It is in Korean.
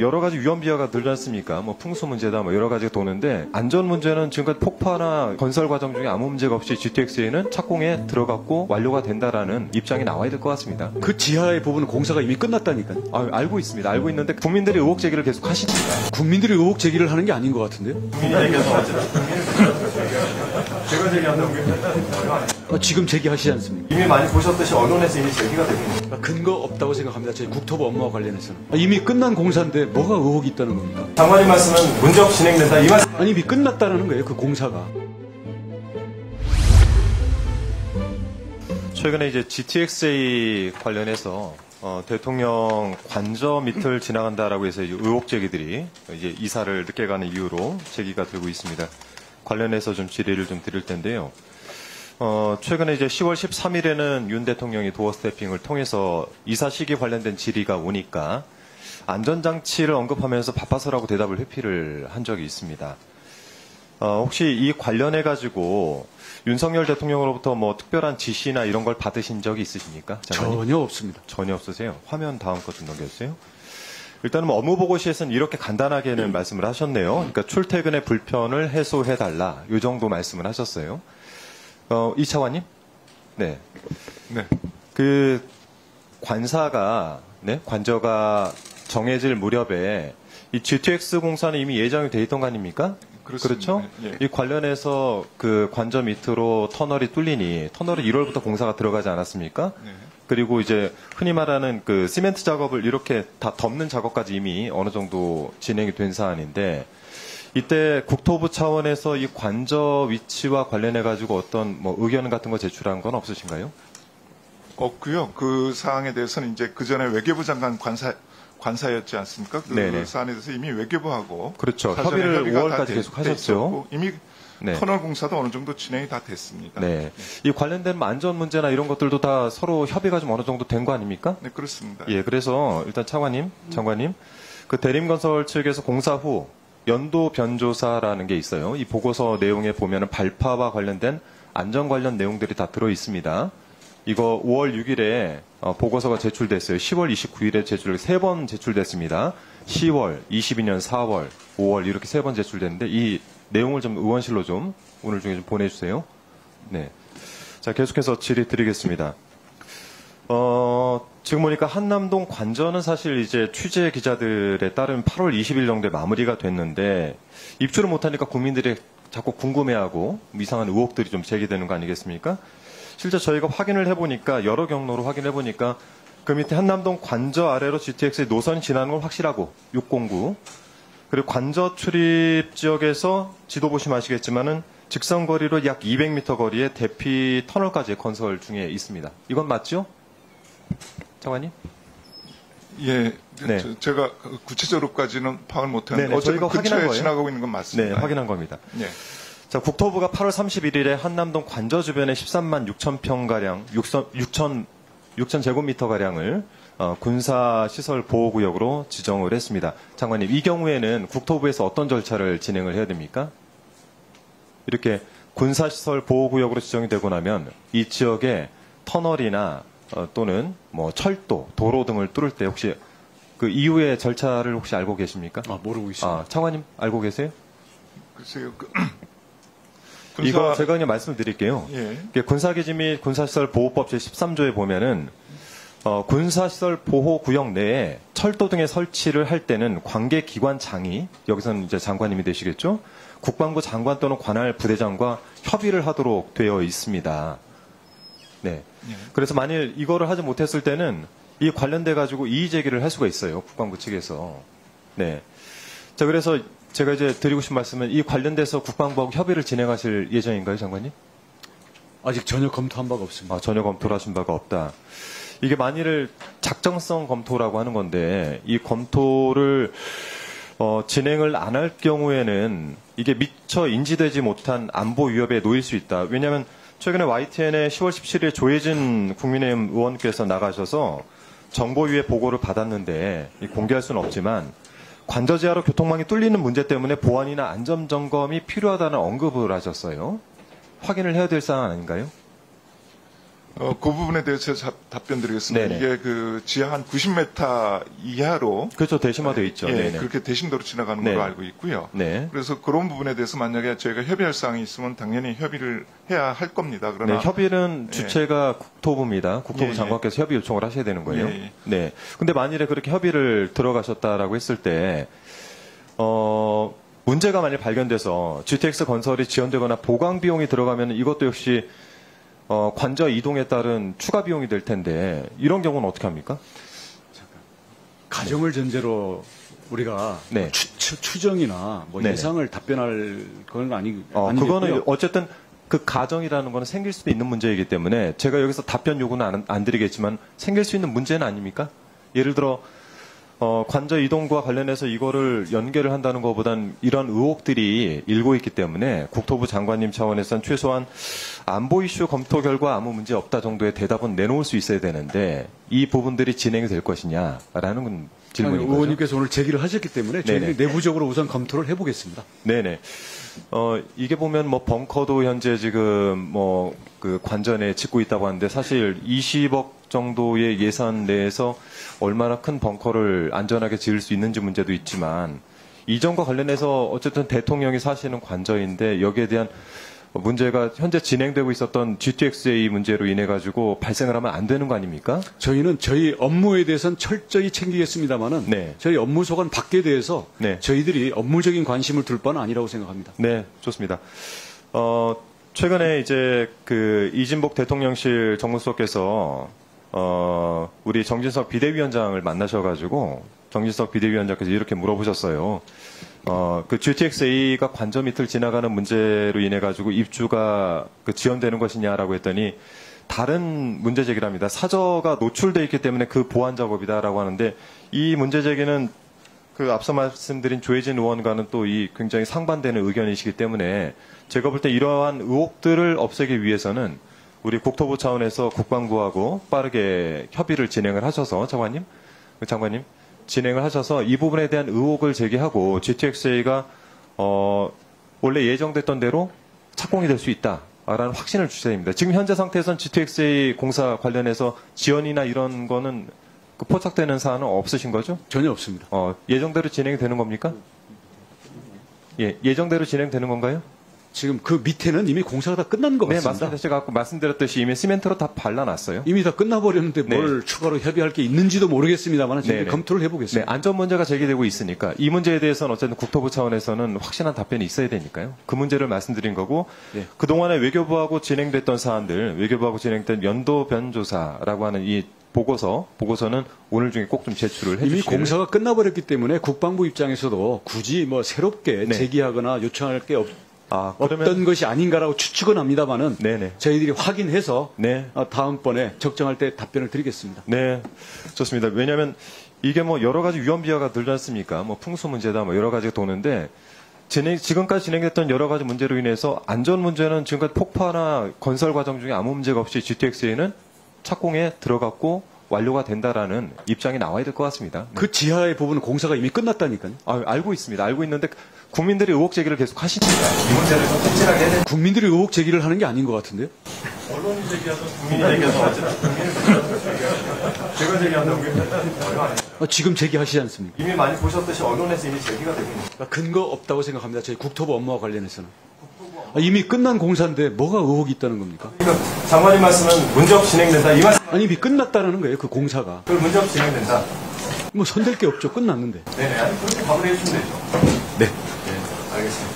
여러 가지 위험 비하가 들지 않습니까? 뭐 풍수 문제다, 뭐 여러 가지가 도는데 안전 문제는 지금까지 폭파나 건설 과정 중에 아무 문제가 없이 GTXA는 착공에 들어갔고 완료가 된다라는 입장이 나와야 될 것 같습니다. 그 지하의 부분은 공사가 이미 끝났다니까요. 알고 있습니다. 알고 있는데 국민들이 의혹 제기를 계속 하십니다. 국민들이 의혹 제기를 하는 게 아닌 것 같은데요. 국민들께서 제가 제기한다고 지금 제기하시지 않습니까? 이미 많이 보셨듯이 언론에서 이미 제기가 되고 있습니다. 근거 없다고 생각합니다. 저희 국토부 업무와 관련해서는. 이미 끝난 공사인데 뭐가 의혹이 있다는 겁니까? 장관님 말씀은 문제없이 진행된다 이 말씀. 아니 이미 끝났다는 거예요. 그 공사가. 최근에 이제 GTXA 관련해서 대통령 관저 밑을 지나간다라고 해서 의혹 제기들이 이제 이사를 늦게 가는 이유로 제기가 되고 있습니다. 관련해서 좀 질의를 좀 드릴 텐데요. 최근에 이제 10월 13일에는 윤 대통령이 도어 스태핑을 통해서 이사 시기 관련된 질의가 오니까 안전장치를 언급하면서 바빠서라고 대답을 회피를 한 적이 있습니다. 혹시 이 관련해가지고 윤석열 대통령으로부터 뭐 특별한 지시나 이런 걸 받으신 적이 있으십니까? 장관님? 전혀 없습니다. 전혀 없으세요? 화면 다음 것 좀 넘겨주세요. 일단은 뭐 업무보고시에서는 이렇게 간단하게는 말씀을 하셨네요. 그러니까 출퇴근의 불편을 해소해달라. 이 정도 말씀을 하셨어요. 이 차관님? 네. 네. 그 관사가, 네? 관저가 정해질 무렵에 이 GTX 공사는 이미 예정이 돼 있던 거 아닙니까? 그렇습니다. 그렇죠? 예. 이 관련해서 그 관저 밑으로 터널이 뚫리니 터널이 1월부터 공사가 들어가지 않았습니까? 네. 그리고 이제 흔히 말하는 그 시멘트 작업을 이렇게 다 덮는 작업까지 이미 어느 정도 진행이 된 사안인데 이때 국토부 차원에서 이 관저 위치와 관련해 가지고 어떤 뭐 의견 같은 거 제출한 건 없으신가요? 없고요. 그 사항에 대해서는 이제 그 전에 외교부 장관 관사였지 않습니까? 그 네네. 사안에 대해서 이미 외교부하고 그렇죠. 사전에 협의를 협의가 5월까지 다 계속 돼 하셨죠. 있었고 이미 네. 터널 공사도 어느 정도 진행이 다 됐습니다. 네. 이 관련된 뭐 안전 문제나 이런 것들도 다 서로 협의가 좀 어느 정도 된 거 아닙니까? 네, 그렇습니다. 예, 그래서 일단 차관님, 장관님, 그 대림건설 측에서 공사 후 연도 변조사라는 게 있어요. 이 보고서 내용에 보면은 발파와 관련된 안전 관련 내용들이 다 들어 있습니다. 이거 5월 6일에 보고서가 제출됐어요. 10월 29일에 세 번 제출됐습니다. 10월, 22년 4월, 5월 이렇게 세 번 제출됐는데 이 내용을 좀 의원실로 좀 오늘 중에 좀 보내주세요. 네. 자, 계속해서 질의 드리겠습니다. 지금 보니까 한남동 관저는 사실 이제 취재 기자들에 따르면 8월 20일 정도에 마무리가 됐는데 입주를 못하니까 국민들이 자꾸 궁금해하고 이상한 의혹들이 좀 제기되는 거 아니겠습니까? 실제 저희가 확인을 해보니까 여러 경로로 확인해보니까 그 밑에 한남동 관저 아래로 GTX의 노선이 지나는 건 확실하고 609 그리고 관저 출입 지역에서 지도 보시면 아시겠지만은 직선 거리로 약 200m 거리에 대피 터널까지 건설 중에 있습니다. 이건 맞죠? 장관님? 예, 네. 제가 구체적으로까지는 파악을 못했는데 네네, 어쨌든 저희가 확인한 근처에 거예요? 지나가고 있는 건 맞습니다. 네, 확인한 겁니다. 예. 자, 국토부가 8월 31일에 한남동 관저 주변에 13만 6천 평가량, 6천 제곱미터가량을 군사시설 보호구역으로 지정을 했습니다. 장관님, 이 경우에는 국토부에서 어떤 절차를 진행을 해야 됩니까? 이렇게 군사시설 보호구역으로 지정이 되고 나면 이 지역에 터널이나 또는 뭐 철도, 도로 등을 뚫을 때 혹시 그 이후의 절차를 혹시 알고 계십니까? 모르고 있습니다. 차관님 알고 계세요? 글쎄요. 이거 제가 그냥 말씀을 드릴게요. 예. 군사기지 및 군사시설 보호법 제13조에 보면은 군사시설 보호구역 내에 철도 등의 설치를 할 때는 관계기관장이 여기서는 이제 장관님이 되시겠죠? 국방부 장관 또는 관할 부대장과 협의를 하도록 되어 있습니다. 네. 예. 그래서 만일 이거를 하지 못했을 때는 이 관련돼 가지고 이의 제기를 할 수가 있어요. 국방부 측에서. 네. 자, 그래서 제가 이제 드리고 싶은 말씀은 이 관련돼서 국방부하고 협의를 진행하실 예정인가요, 장관님? 아직 전혀 검토한 바가 없습니다. 전혀 검토를 하신 바가 없다. 이게 만일 작정성 검토라고 하는 건데 이 검토를 진행을 안 할 경우에는 이게 미처 인지되지 못한 안보 위협에 놓일 수 있다. 왜냐하면 최근에 YTN에 10월 17일 조혜진 국민의힘 의원께서 나가셔서 정보위의 보고를 받았는데 공개할 수는 없지만 관저지하로 교통망이 뚫리는 문제 때문에 보안이나 안전점검이 필요하다는 언급을 하셨어요. 확인을 해야 될 사안 아닌가요? 그 부분에 대해서 제가 답변드리겠습니다. 네네. 이게 그 지하 한 90m 이하로 그렇죠. 대심화되어 있죠. 예, 네네. 그렇게 대심도로 지나가는 네. 걸로 알고 있고요. 네. 그래서 그런 부분에 대해서 만약에 저희가 협의할 사항이 있으면 당연히 협의를 해야 할 겁니다. 네, 그러나 협의는 예. 주체가 국토부입니다. 국토부 예, 예. 장관께서 협의 요청을 하셔야 되는 거예요. 예, 예. 네. 근데 만일에 그렇게 협의를 들어가셨다라고 했을 때, 문제가 만일 발견돼서 GTX 건설이 지연되거나 보강 비용이 들어가면 이것도 역시 관저 이동에 따른 추가 비용이 될 텐데 이런 경우는 어떻게 합니까? 가정을 전제로 우리가 네. 추정이나 뭐 네네. 예상을 답변할 건 아니고요. 그거는 어쨌든 그 가정이라는 거는 생길 수도 있는 문제이기 때문에 제가 여기서 답변 요구는 안 드리겠지만 생길 수 있는 문제는 아닙니까? 예를 들어 관저 이동과 관련해서 이거를 연계를 한다는 것보단 이런 의혹들이 일고 있기 때문에 국토부 장관님 차원에서는 최소한 안보 이슈 검토 결과 아무 문제 없다 정도의 대답은 내놓을 수 있어야 되는데 이 부분들이 진행이 될 것이냐라는 건 질문인 거죠. 의원님께서 오늘 제기를 하셨기 때문에 저희들이 네네. 내부적으로 우선 검토를 해보겠습니다. 네네. 이게 보면 뭐 벙커도 현재 지금 뭐 그 관전에 짓고 있다고 하는데 사실 20억 정도의 예산 내에서 얼마나 큰 벙커를 안전하게 지을 수 있는지 문제도 있지만 이전과 관련해서 어쨌든 대통령이 사시는 관저인데 여기에 대한 문제가 현재 진행되고 있었던 GTXA 문제로 인해 가지고 발생을 하면 안 되는 거 아닙니까? 저희는 저희 업무에 대해서는 철저히 챙기겠습니다만은 네. 저희 업무 소관 밖에 대해서 네. 저희들이 업무적인 관심을 둘 바는 아니라고 생각합니다. 네, 좋습니다. 최근에 이제 그 이진복 대통령실 정무수석께서 우리 정진석 비대위원장을 만나셔가지고 정진석 비대위원장께서 이렇게 물어보셨어요. 그 GTX-A가 관저 밑을 지나가는 문제로 인해 가지고 입주가 그 지연되는 것이냐라고 했더니 다른 문제 제기랍니다. 사저가 노출돼 있기 때문에 그 보완 작업이다라고 하는데 이 문제 제기는 그 앞서 말씀드린 조혜진 의원과는 또 이 굉장히 상반되는 의견이시기 때문에 제가 볼 때 이러한 의혹들을 없애기 위해서는 우리 국토부 차원에서 국방부하고 빠르게 협의를 진행을 하셔서 장관님 진행을 하셔서 이 부분에 대한 의혹을 제기하고 GTX-A가 원래 예정됐던 대로 착공이 될 수 있다라는 확신을 주셔야 됩니다. 지금 현재 상태에서는 GTX-A 공사 관련해서 지연이나 이런 거는 그 포착되는 사안은 없으신 거죠? 전혀 없습니다. 예정대로 진행이 되는 겁니까? 예, 예정대로 진행되는 건가요? 지금 그 밑에는 이미 공사가 다 끝난 것 네, 같습니다. 맞습니다. 제가 아까 말씀드렸듯이 이미 시멘트로 다 발라놨어요. 이미 다 끝나버렸는데 네. 뭘 추가로 협의할 게 있는지도 모르겠습니다만 저희들이 네네. 검토를 네, 해보겠습니다. 안전 문제가 제기되고 있으니까 이 문제에 대해서는 어쨌든 국토부 차원에서는 확실한 답변이 있어야 되니까요. 그 문제를 말씀드린 거고 네. 그동안에 외교부하고 진행됐던 사안들, 외교부하고 진행된 연도 변조사라고 하는 이 보고서는 오늘 중에 꼭 좀 제출을 이미 해주시기를. 공사가 끝나버렸기 때문에 국방부 입장에서도 굳이 뭐 새롭게 네. 제기하거나 요청할 게 그러면 없던 것이 아닌가라고 추측은 합니다만은 네네. 저희들이 확인해서 네. 다음번에 적정할 때 답변을 드리겠습니다. 네, 좋습니다. 왜냐하면 이게 뭐 여러 가지 위험 비하가 들지 않습니까? 뭐 풍수 문제다, 뭐 여러 가지가 도는데 지금까지 진행됐던 여러 가지 문제로 인해서 안전 문제는 지금까지 폭파나 건설 과정 중에 아무 문제가 없이 GTX-A는 착공에 들어갔고 완료가 된다라는 입장이 나와야 될 것 같습니다. 네. 그 지하의 부분은 공사가 이미 끝났다니까요. 알고 있습니다. 알고 있는데 국민들이 의혹 제기를 계속 하시니까 이 문제를 좀 확실하게 해야 되는. 국민들이 의혹 제기를 하는 게 아닌 것 같은데요. 언론이 제기하든 국민이 제기하든 어쨌든 제가 제기한다고요? 지금 제기하시지 않습니까? 이미 많이 보셨듯이 언론에서 이미 제기가 되고 있습니다. 근거 없다고 생각합니다. 저희 국토부 업무와 관련해서는. 이미 끝난 공사인데 뭐가 의혹이 있다는 겁니까? 그러니까 장관님 말씀은 문제없이 진행된다. 이 말씀. 아니 이미 끝났다는 거예요. 그 공사가. 그 문제없이 진행된다. 뭐 손댈 게 없죠. 끝났는데. 네네. 아니 그렇게 답을 해주시면 되죠. 네. 네. 알겠습니다.